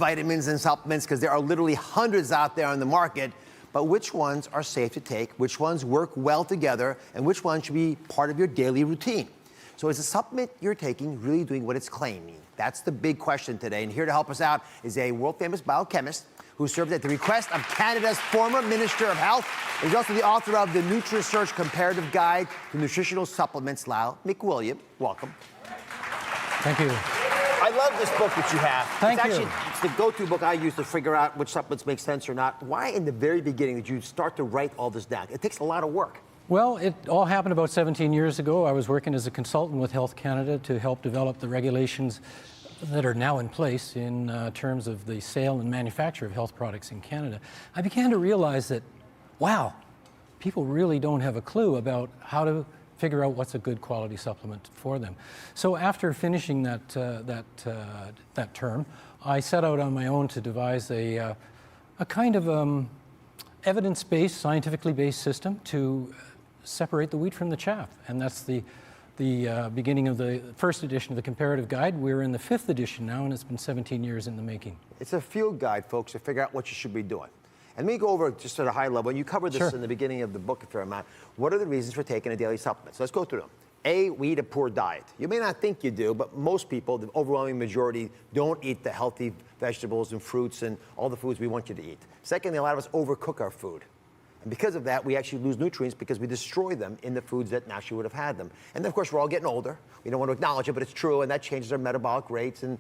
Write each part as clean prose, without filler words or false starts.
vitamins and supplements because there are literally hundreds out there on the market. But which ones are safe to take, which ones work well together, and which ones should be part of your daily routine? So is the supplement you're taking really doing what it's claiming? That's the big question today. And here to help us out is a world-famous biochemist who served at the request of Canada's former Minister of Health. He's also the author of the NutriSearch Comparative Guide to Nutritional Supplements. McWilliam, welcome. Thank you. I love this book that you have. Thank you. It's the go-to book I use to figure out which supplements make sense or not. Why in the very beginning did you start to write all this down? It takes a lot of work. Well, it all happened about 17 years ago. I was working as a consultant with Health Canada to help develop the regulations that are now in place in terms of the sale and manufacture of health products in Canada. I began to realize that, wow, people really don't have a clue about how to figure out what's a good quality supplement for them. So after finishing that term, I set out on my own to devise a kind of evidence-based, scientifically based system to separate the wheat from the chaff. And that's the beginning of the first edition of the Comparative Guide. We're in the 5th edition now, and it's been 17 years in the making. It's a field guide, folks, to figure out what you should be doing. And let me go over just at a high level, and you covered this Sure. in the beginning of the book a fair amount. What are the reasons for taking a daily supplement? So let's go through them. A, we eat a poor diet. You may not think you do, but most people, the overwhelming majority, don't eat the healthy vegetables and fruits and all the foods we want you to eat. Secondly, a lot of us overcook our food. And because of that, we actually lose nutrients because we destroy them in the foods that naturally would have had them. And then, of course, we're all getting older. We don't want to acknowledge it, but it's true, and that changes our metabolic rates, and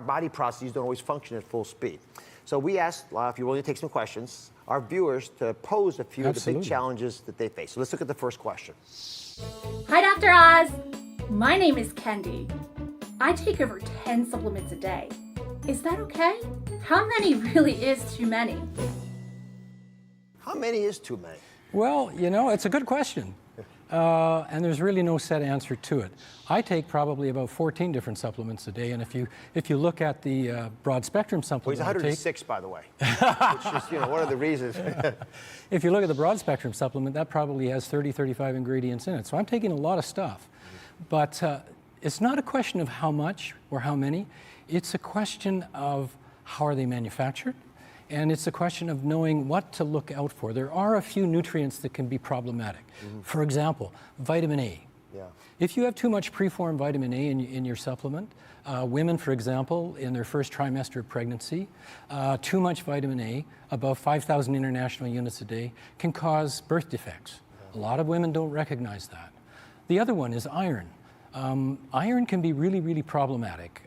body processes don't always function at full speed. So we asked, if you're willing to take some questions, our viewers to pose a few of the big challenges that they face. So let's look at the first question. Hi, Dr. Oz. My name is Kendi. I take over 10 supplements a day. Is that okay? How many really is too many? How many is too many? Well, you know, it's a good question. And there's really no set answer to it. I take probably about 14 different supplements a day, and if you look at the broad spectrum supplement, Well, he's 106, by the way, which is, one of the reasons. If you look at the broad spectrum supplement, that probably has 30, 35 ingredients in it. So I'm taking a lot of stuff, but it's not a question of how much or how many. It's a question of how are they manufactured. And it's a question of knowing what to look out for. There are a few nutrients that can be problematic. For example, vitamin A. Yeah. If you have too much preformed vitamin A in your supplement, women, for example, in their first trimester of pregnancy, too much vitamin A, above 5,000 international units a day, can cause birth defects. A lot of women don't recognize that. The other one is iron. Iron can be really, really problematic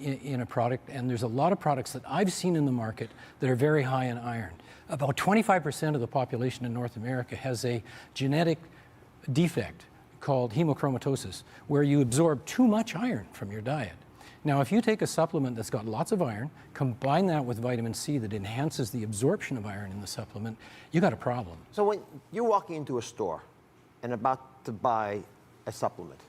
in a product, and there's a lot of products that I've seen in the market that are very high in iron. About 25% of the population in North America has a genetic defect called hemochromatosis, where you absorb too much iron from your diet. Now, if you take a supplement that's got lots of iron, combine that with vitamin C that enhances the absorption of iron in the supplement, you got a problem. So when you're walking into a store and about to buy a supplement,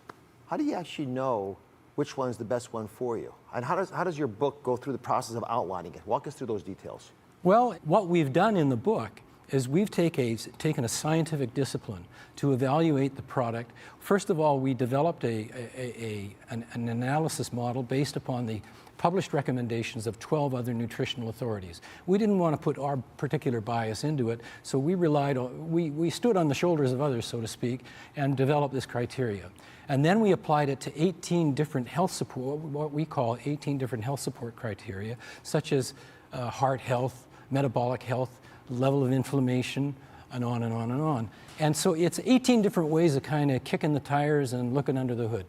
how do you actually know which one's the best one for you? And how does your book go through the process of outlining it? Walk us through those details. Well, what we've done in the book is we've taken a scientific discipline to evaluate the product. First of all, we developed an analysis model based upon the published recommendations of 12 other nutritional authorities. We didn't want to put our particular bias into it, so we stood on the shoulders of others, so to speak, and developed this criteria. And then we applied it to 18 different health support, what we call 18 different health support criteria, such as heart health, metabolic health, level of inflammation, and on and on and on. And so it's 18 different ways of kind of kicking the tires and looking under the hood.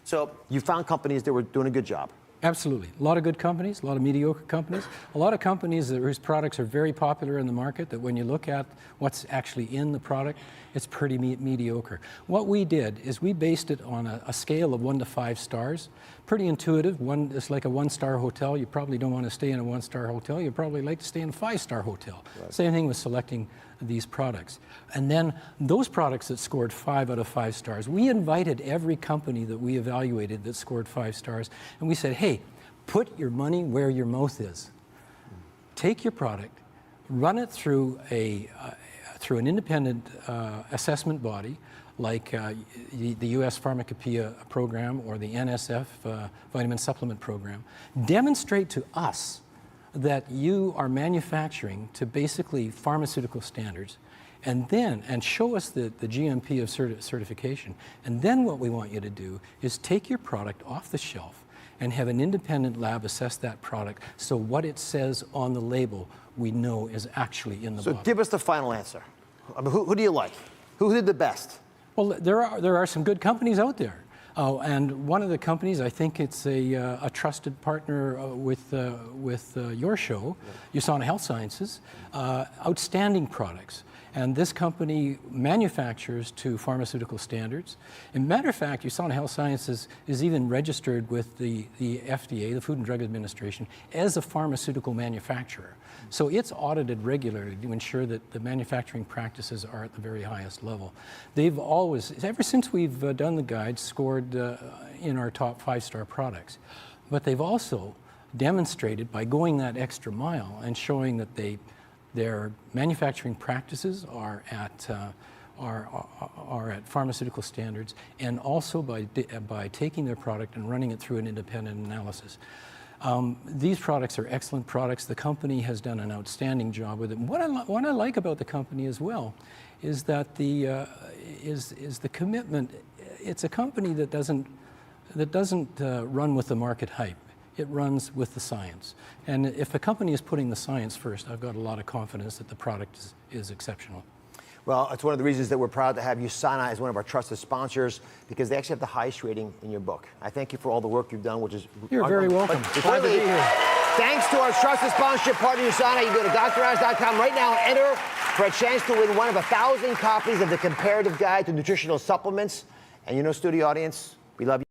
So you found companies that were doing a good job. Absolutely. A lot of good companies, a lot of mediocre companies, a lot of companies whose products are very popular in the market that when you look at what's actually in the product, it's pretty mediocre. What we did is we based it on a scale of 1 to 5 stars. Pretty intuitive. It's like a 1-star hotel. You probably don't want to stay in a 1-star hotel. You probably like to stay in a 5-star hotel. Right. Same thing with selecting these products. And then those products that scored 5 out of 5 stars, we invited every company that we evaluated that scored 5 stars, and we said, hey, put your money where your mouth is. Take your product, run it through an independent assessment body, like the U.S. Pharmacopoeia program or the NSF vitamin supplement program, demonstrate to us that you are manufacturing to basically pharmaceutical standards, and show us the GMP of certification. And then what we want you to do is take your product off the shelf and have an independent lab assess that product, so what it says on the label we know is actually in the bottle. So give us the final answer. I mean, who do you like? Who did the best? Well, there are some good companies out there. And one of the companies, I think it's a trusted partner with your show, USANA Health Sciences, outstanding products. And this company manufactures to pharmaceutical standards. As a matter of fact, USANA Health Sciences is even registered with the FDA, the Food and Drug Administration, as a pharmaceutical manufacturer. So it's audited regularly to ensure that the manufacturing practices are at the very highest level. They've always, ever since we've done the guide, scored in our top 5-star products. But they've also demonstrated by going that extra mile and showing that their manufacturing practices are at pharmaceutical standards, and also by taking their product and running it through an independent analysis. These products are excellent products. The company has done an outstanding job with it. What I like about the company as well is that the commitment. It's a company that doesn't run with the market hype. It runs with the science. And if a company is putting the science first, I've got a lot of confidence that the product is exceptional. Well, it's one of the reasons that we're proud to have USANA as one of our trusted sponsors, because they actually have the highest rating in your book. I thank you for all the work you've done, which is... You're very welcome. Glad to be here. Thanks to our trusted sponsorship partner, USANA. You go to DrOz.com right now and enter for a chance to win one of 1,000 copies of the Comparative Guide to Nutritional Supplements. And you know, studio audience, we love you.